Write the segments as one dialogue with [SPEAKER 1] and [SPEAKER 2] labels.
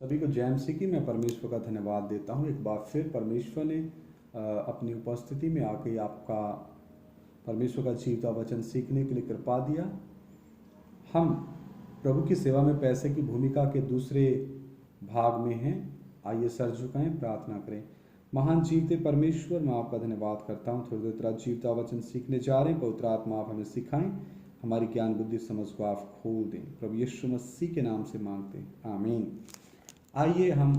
[SPEAKER 1] सभी को जय मसीह की। मैं परमेश्वर का धन्यवाद देता हूँ। एक बार फिर परमेश्वर ने अपनी उपस्थिति में आके आपका परमेश्वर का जीवता वचन सीखने के लिए कृपा दिया। हम प्रभु की सेवा में पैसे की भूमिका के दूसरे भाग में हैं। आइए सर झुकाएं, प्रार्थना करें। महान जीवते परमेश्वर, मैं आपका धन्यवाद करता हूँ। थोड़ी देर तरह जीवता वचन सीखने जा रहे हैं। पवित्र आत्मा आप हमें सिखाएं, हमारी ज्ञान बुद्धि समझ को आप खोल दें। प्रभु यीशु मसीह के नाम से मांगते हैं, आमीन। आइए हम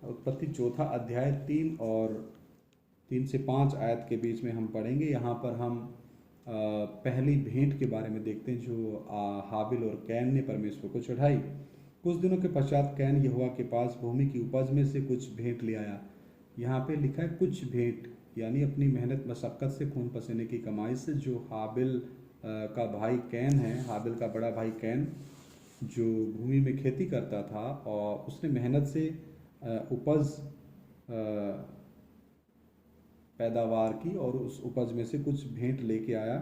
[SPEAKER 1] उत्पत्ति चौथा अध्याय 3 से 5 आयत के बीच में हम पढ़ेंगे। यहाँ पर हम पहली भेंट के बारे में देखते हैं जो हाबिल और कैन ने परमेश्वर को चढ़ाई। कुछ दिनों के पश्चात कैन यहोवा के पास भूमि की उपज में से कुछ भेंट ले आया। यहाँ पे लिखा है कुछ भेंट, यानी अपनी मेहनत मशक्क़त से खून पसीने की कमाई से जो हाबिल का भाई कैन है, हाबिल का बड़ा भाई कैन जो भूमि में खेती करता था, और उसने मेहनत से उपज पैदावार की और उस उपज में से कुछ भेंट लेके आया।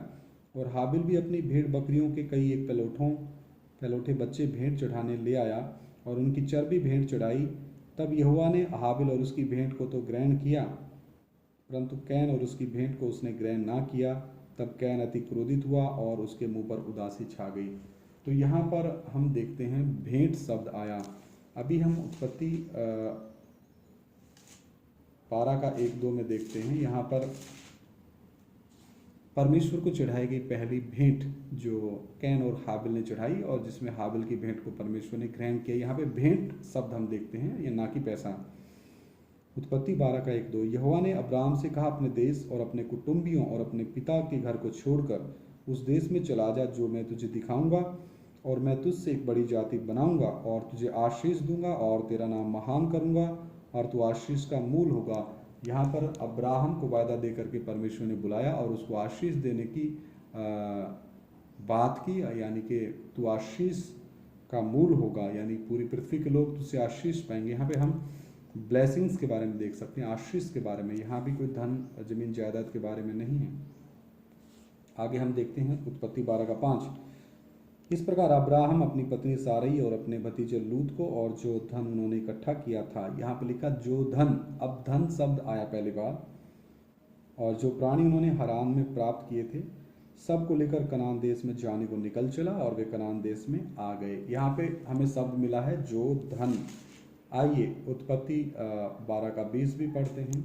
[SPEAKER 1] और हाबिल भी अपनी भेड़ बकरियों के कई एक पलोठे बच्चे भेंट चढ़ाने ले आया और उनकी चर्बी भेंट चढ़ाई। तब यहोवा ने हाबिल और उसकी भेंट को तो ग्रहण किया, परंतु कैन और उसकी भेंट को उसने ग्रहण ना किया। तब कैन अति क्रोधित हुआ और उसके मुंह पर उदासी छा गई। तो यहाँ पर हम देखते हैं भेंट शब्द आया। अभी हम उत्पत्ति 12 का 1-2 में देखते हैं। यहाँ पर परमेश्वर को चढ़ाई गई पहली भेंट जो कैन और हाबिल ने चढ़ाई, और जिसमें हाबिल की भेंट को परमेश्वर ने ग्रहण किया। यहाँ पे भेंट शब्द हम देखते हैं, ये ना कि पैसा। उत्पत्ति 12 का 1-2। यहोवा ने अब्राहम से कहा, अपने देश और अपने कुटुंबियों और अपने पिता के घर को छोड़कर उस देश में चला जा जो मैं तुझे दिखाऊंगा, और मैं तुझसे एक बड़ी जाति बनाऊंगा और तुझे आशीष दूंगा और तेरा नाम महान करूंगा और तू आशीष का मूल होगा। यहाँ पर अब्राहम को वायदा दे करके परमेश्वर ने बुलाया और उसको आशीष देने की बात की, यानी कि तू आशीष का मूल होगा, यानी पूरी पृथ्वी के लोग तुझसे आशीष पाएंगे। यहाँ पे हम ब्लेसिंग्स के बारे में देख सकते हैं, आशीष के बारे में। यहाँ भी कोई धन जमीन जायदाद के बारे में नहीं है। आगे हम देखते हैं उत्पत्ति 12 का 5। इस प्रकार अब्राहम अपनी पत्नी सारई और अपने भतीजे लूत को और जो धन उन्होंने इकट्ठा किया था, यहाँ पे लिखा जो धन, अब धन शब्द आया पहली बार, और जो प्राणी उन्होंने हरान में प्राप्त किए थे, सब को लेकर कनान देश में जाने को निकल चला और वे कनान देश में आ गए। यहाँ पे हमें शब्द मिला है जो धन। आइए उत्पत्ति 12 का 20 भी पढ़ते हैं।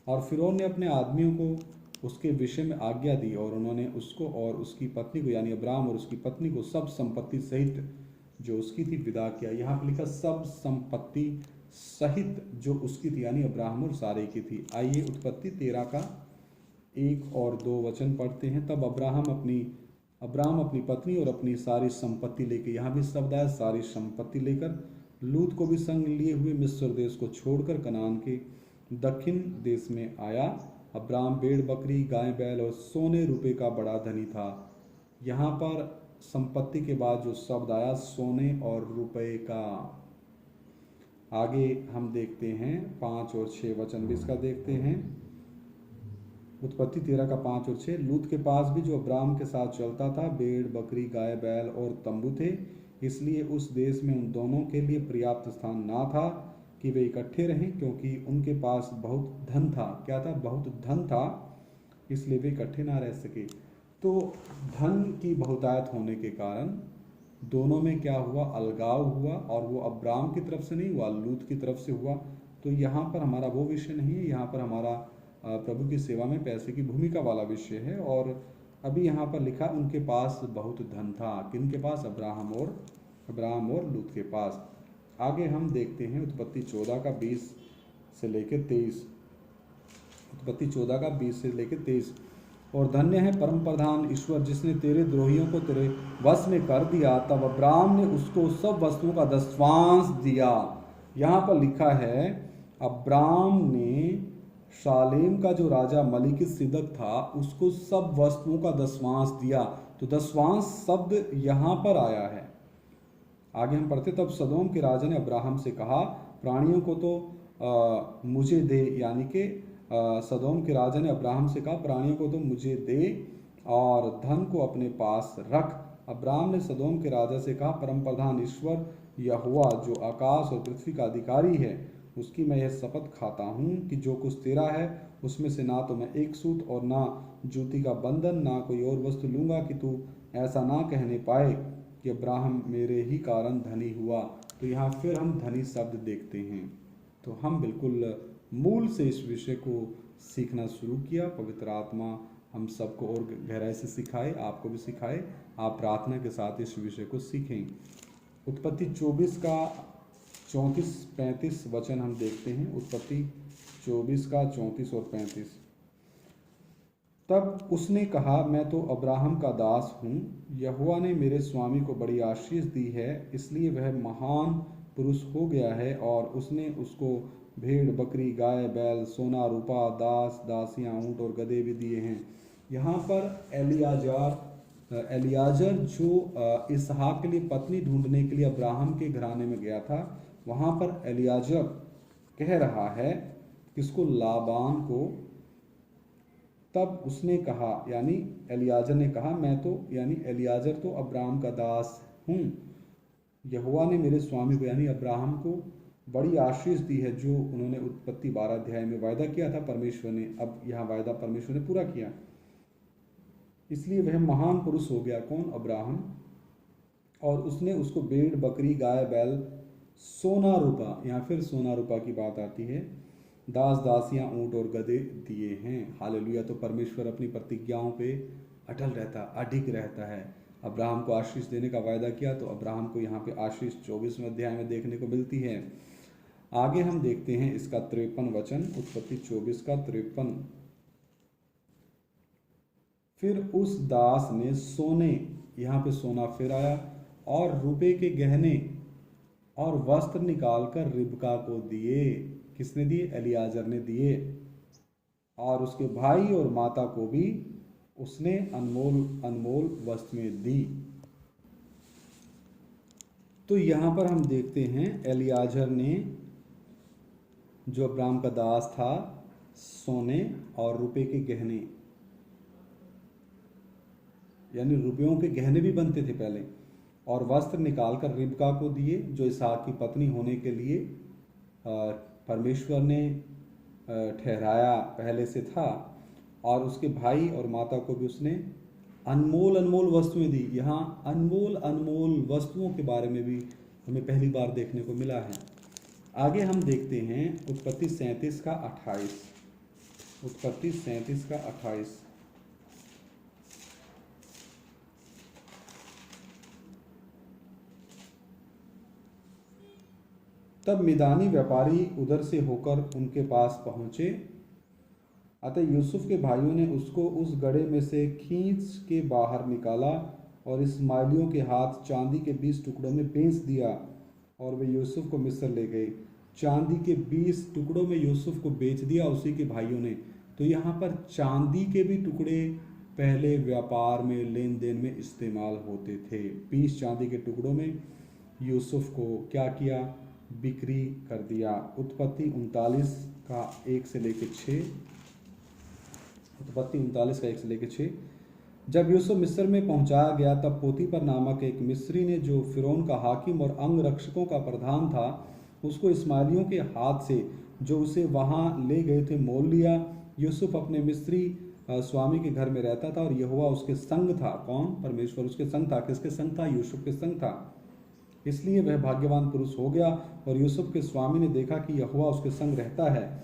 [SPEAKER 1] और फिरौन ने अपने आदमियों को उसके विषय में आज्ञा दी और उन्होंने उसको और उसकी पत्नी को, यानी अब्राहम और उसकी पत्नी को सब संपत्ति सहित जो उसकी थी विदा किया। यहाँ पर लिखा सब संपत्ति सहित जो उसकी थी, यानी अब्राहम और सारे की थी। आइए उत्पत्ति 13 का 1 और 2 वचन पढ़ते हैं। तब अब्राहम अपनी पत्नी और अपनी सारी संपत्ति लेकर, यहाँ भी शब्द आया सारी संपत्ति लेकर, लूत को भी संग लिए हुए मिस्र देश को छोड़कर कनान के दक्षिण देश में आया। अब्राहम भेड़ बकरी गाय बैल और सोने रुपए का बड़ा धनी था। यहाँ पर संपत्ति के बाद जो शब्द आया सोने और रुपए का। आगे हम देखते हैं 5 और 6 वचन भी इसका देखते हैं। उत्पत्ति 13 का 5 और 6। लूत के पास भी जो अब्राहम के साथ चलता था भेड़ बकरी गाय बैल और तंबू थे, इसलिए उस देश में उन दोनों के लिए पर्याप्त स्थान ना था कि वे इकट्ठे रहें, क्योंकि उनके पास बहुत धन था। क्या था? बहुत धन था, इसलिए वे इकट्ठे ना रह सके। तो धन की बहुतायत होने के कारण दोनों में क्या हुआ? अलगाव हुआ, और वो अब्राहम की तरफ से नहीं हुआ, लूत की तरफ से हुआ। तो यहाँ पर हमारा वो विषय नहीं है, यहाँ पर हमारा प्रभु की सेवा में पैसे की भूमिका वाला विषय है। और अभी यहाँ पर लिखा उनके पास बहुत धन था। किनके पास? अब्राहम और लूत के पास। आगे हम देखते हैं उत्पत्ति 14 का 20 से लेकर 23। उत्पत्ति 14 का 20 से लेकर 23। और धन्य है परम प्रधान ईश्वर जिसने तेरे द्रोहियों को तेरे वश में कर दिया। तब अब्राहम ने उसको सब वस्तुओं का दशवांश दिया। यहाँ पर लिखा है अब्राहम ने शालेम का जो राजा मलिकिसिदक था उसको सब वस्तुओं का दशवांश दिया। तो दशवांश शब्द यहाँ पर आया है। आगे हम पढ़ते, तब सदोम के राजा ने अब्राहम से कहा, प्राणियों को तो मुझे दे, यानी कि सदोम के राजा ने अब्राहम से कहा, प्राणियों को तो मुझे दे और धन को अपने पास रख। अब्राहम ने सदोम के राजा से कहा, परम प्रधान ईश्वर यहोवा जो आकाश और पृथ्वी का अधिकारी है उसकी मैं यह शपथ खाता हूँ कि जो कुछ तेरा है उसमें से ना तो मैं एक सूत और ना जूती का बंधन ना कोई और वस्तु लूँगा, कि तू ऐसा ना कहने पाए कि अब्राहम मेरे ही कारण धनी हुआ। तो यहाँ फिर हम धनी शब्द देखते हैं। तो हम बिल्कुल मूल से इस विषय को सीखना शुरू किया। पवित्र आत्मा हम सबको और गहराई से सिखाए, आपको भी सिखाए। आप प्रार्थना के साथ इस विषय को सीखें। उत्पत्ति 24 का 34-35 वचन हम देखते हैं। उत्पत्ति 24 का 34 और 35। तब उसने कहा, मैं तो अब्राहम का दास हूँ। यहोवा ने मेरे स्वामी को बड़ी आशीष दी है, इसलिए वह महान पुरुष हो गया है, और उसने उसको भेड़ बकरी गाय बैल सोना रूपा दास दासियाँ ऊँट और गधे भी दिए हैं। यहाँ पर एलियाजर जो इसहाक के लिए पत्नी ढूंढने के लिए अब्राहम के घराने में गया था, वहाँ पर एलियाजर कह रहा है किसको? लाबान को। तब उसने कहा, यानी एलियाजर ने कहा, मैं तो यानी एलियाजर तो अब्राहम का दास हूँ। यहोवा ने मेरे स्वामी को यानी अब्राहम को बड़ी आशीष दी है, जो उन्होंने उत्पत्ति 12 अध्याय में वायदा किया था परमेश्वर ने। अब यहाँ वायदा परमेश्वर ने पूरा किया, इसलिए वह महान पुरुष हो गया। कौन? अब्राहम। और उसने उसको भेड़ बकरी गाय बैल सोना रूपा, यहाँ फिर सोना रूपा की बात आती है, दास दासियां ऊँट और गधे दिए हैं। हालेलुया। तो परमेश्वर अपनी प्रतिज्ञाओं पे अटल रहता, अडिग रहता है। अब्राहम को आशीष देने का वायदा किया, तो अब्राहम को यहाँ पे आशीष 24वें अध्याय में देखने को मिलती है। आगे हम देखते हैं इसका 53 वचन, उत्पत्ति 24 का 53। फिर उस दास ने सोने, यहाँ पे सोना फिर आया, और रुपए के गहने और वस्त्र निकालकर रिबका को दिए। किसने दिए? एलियाजर ने दिए। और उसके भाई और माता को भी उसने अनमोल अनमोल वस्तुएं दी। तो यहाँ पर हम देखते हैं एलियाजर ने, जो अब्राहम का दास था, सोने और रुपए के गहने, यानी रुपयों के गहने भी बनते थे पहले, और वस्त्र निकालकर रिबका को दिए, जो इसहाक की पत्नी होने के लिए परमेश्वर ने ठहराया पहले से था। और उसके भाई और माता को भी उसने अनमोल अनमोल वस्तुएं दी। यहाँ अनमोल अनमोल वस्तुओं के बारे में भी हमें पहली बार देखने को मिला है। आगे हम देखते हैं उत्पत्ति 37 का 28। उत्पत्ति 37 का 28। तब मिदानी व्यापारी उधर से होकर उनके पास पहुंचे, अतः यूसुफ के भाइयों ने उसको उस गड्ढे में से खींच के बाहर निकाला और इस्माइलियों के हाथ चांदी के 20 टुकड़ों में बेच दिया, और वे यूसुफ को मिस्र ले गए। चांदी के 20 टुकड़ों में यूसुफ को बेच दिया उसी के भाइयों ने। तो यहाँ पर चांदी के भी टुकड़े पहले व्यापार में लेन देन में इस्तेमाल होते थे। 20 चांदी के टुकड़ों में यूसुफ को क्या किया? बिक्री कर दिया। उत्पत्ति 39 का 1 से लेकर 6। उत्पत्ति 39 का 1 से लेकर 6। जब यूसुफ मिस्र में पहुंचाया गया, तब पोतीपर नामक एक मिस्री ने, जो फिरौन का हाकिम और अंगरक्षकों का प्रधान था, उसको इस्माइलियों के हाथ से, जो उसे वहां ले गए थे, मोल लिया। यूसुफ अपने मिस्री स्वामी के घर में रहता था, और यहोवा उसके संग था। कौन? परमेश्वर उसके संग था। किसके संग था? यूसुफ के संग था। इसलिए वह भाग्यवान पुरुष हो गया। और यूसुफ के स्वामी ने देखा कि यहोवा उसके संग रहता है,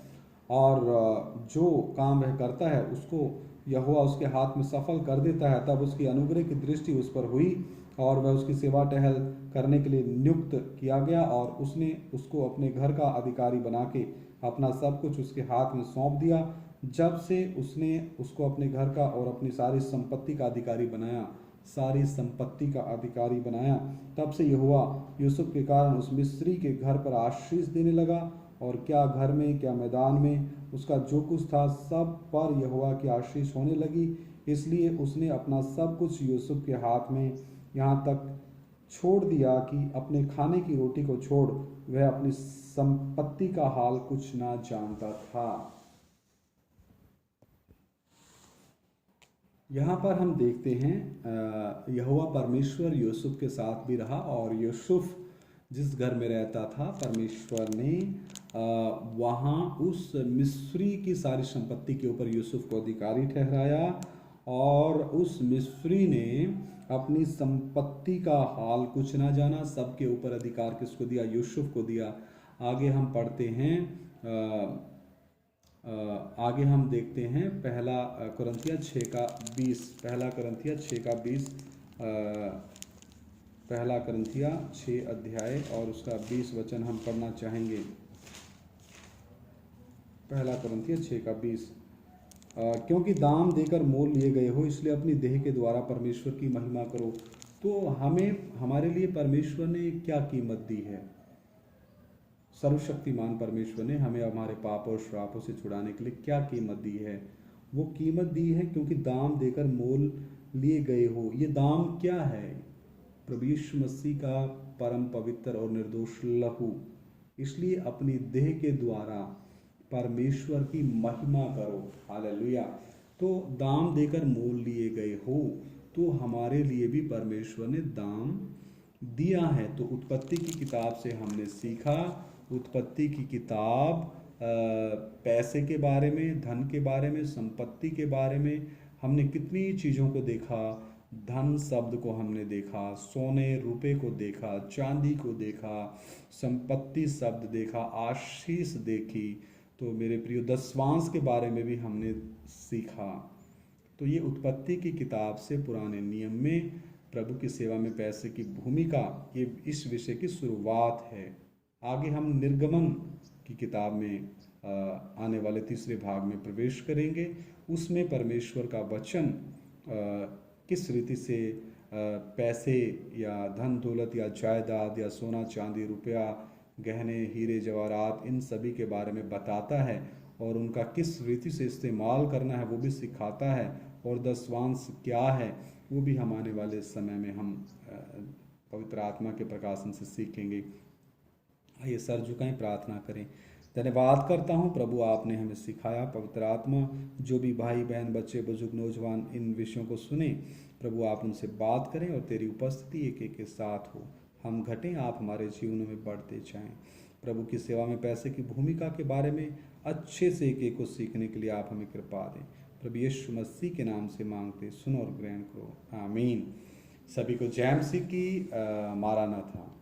[SPEAKER 1] और जो काम वह करता है उसको यहोवा उसके हाथ में सफल कर देता है। तब उसकी अनुग्रह की दृष्टि उस पर हुई, और वह उसकी सेवा टहल करने के लिए नियुक्त किया गया, और उसने उसको अपने घर का अधिकारी बना के अपना सब कुछ उसके हाथ में सौंप दिया। जब से उसने उसको अपने घर का और अपनी सारी संपत्ति का अधिकारी बनाया, सारी संपत्ति का अधिकारी बनाया, तब से यहोवा यूसुफ के कारण उस मिस्री के घर पर आशीष देने लगा, और क्या घर में क्या मैदान में उसका जो कुछ था सब पर यहोवा की आशीष होने लगी। इसलिए उसने अपना सब कुछ यूसुफ के हाथ में यहाँ तक छोड़ दिया कि अपने खाने की रोटी को छोड़ वह अपनी संपत्ति का हाल कुछ ना जानता था। यहाँ पर हम देखते हैं यहोवा परमेश्वर यूसुफ के साथ भी रहा, और यूसुफ जिस घर में रहता था, परमेश्वर ने वहाँ उस मिस्री की सारी संपत्ति के ऊपर यूसुफ को अधिकारी ठहराया, और उस मिस्री ने अपनी संपत्ति का हाल कुछ ना जाना, सबके ऊपर अधिकार किसको दिया? यूसुफ को दिया। आगे हम पढ़ते हैं, आगे हम देखते हैं पहला कुरिन्थिया 6:20, पहला कुरिन्थिया 6:20, पहला कुरिन्थिया 6 अध्याय और उसका 20 वचन हम पढ़ना चाहेंगे। पहला कुरिन्थिया 6:20, क्योंकि दाम देकर मोल लिए गए हो, इसलिए अपनी देह के द्वारा परमेश्वर की महिमा करो। तो हमारे लिए परमेश्वर ने क्या कीमत दी है? सर्वशक्तिमान परमेश्वर ने हमें हमारे पाप और श्रापों से छुड़ाने के लिए क्या कीमत दी है? वो कीमत दी है क्योंकि दाम देकर मोल लिए गए हो। ये दाम क्या है? प्रभु यीशु मसीह का परम पवित्र और निर्दोष लहू। इसलिए अपनी देह के द्वारा परमेश्वर की महिमा करो। हालेलुया। तो दाम देकर मोल लिए गए हो, तो हमारे लिए भी परमेश्वर ने दाम दिया है। तो उत्पत्ति की किताब से हमने सीखा, उत्पत्ति की किताब पैसे के बारे में, धन के बारे में, संपत्ति के बारे में हमने कितनी चीज़ों को देखा। धन शब्द को हमने देखा, सोने रुपए को देखा, चांदी को देखा, संपत्ति शब्द देखा, आशीष देखी। तो मेरे प्रियो, दशवांश के बारे में भी हमने सीखा। तो ये उत्पत्ति की किताब से पुराने नियम में प्रभु की सेवा में पैसे की भूमिका, ये इस विषय की शुरुआत है। आगे हम निर्गमन की किताब में आने वाले तीसरे भाग में प्रवेश करेंगे। उसमें परमेश्वर का वचन किस रीति से पैसे या धन दौलत या जायदाद या सोना चांदी रुपया गहने हीरे जवाहरात इन सभी के बारे में बताता है, और उनका किस रीति से इस्तेमाल करना है वो भी सिखाता है। और दशवांश क्या है वो भी हम आने वाले समय में हम पवित्र आत्मा के प्रकाशन से सीखेंगे। आइए सर झुकाएं, प्रार्थना करें। धन्यवाद करता हूं प्रभु, आपने हमें सिखाया। पवित्र आत्मा, जो भी भाई बहन बच्चे बुजुर्ग नौजवान इन विषयों को सुने, प्रभु आप उनसे बात करें और तेरी उपस्थिति एक एक के साथ हो। हम घटें, आप हमारे जीवनों में बढ़ते जाएं। प्रभु की सेवा में पैसे की भूमिका के बारे में अच्छे से एक एक को सीखने के लिए आप हमें कृपा दें। प्रभु यीशु मसीह के नाम से मांगते, सुनो और ग्रहण करो, आमीन। सभी को जय मसीह की। मारानाथा।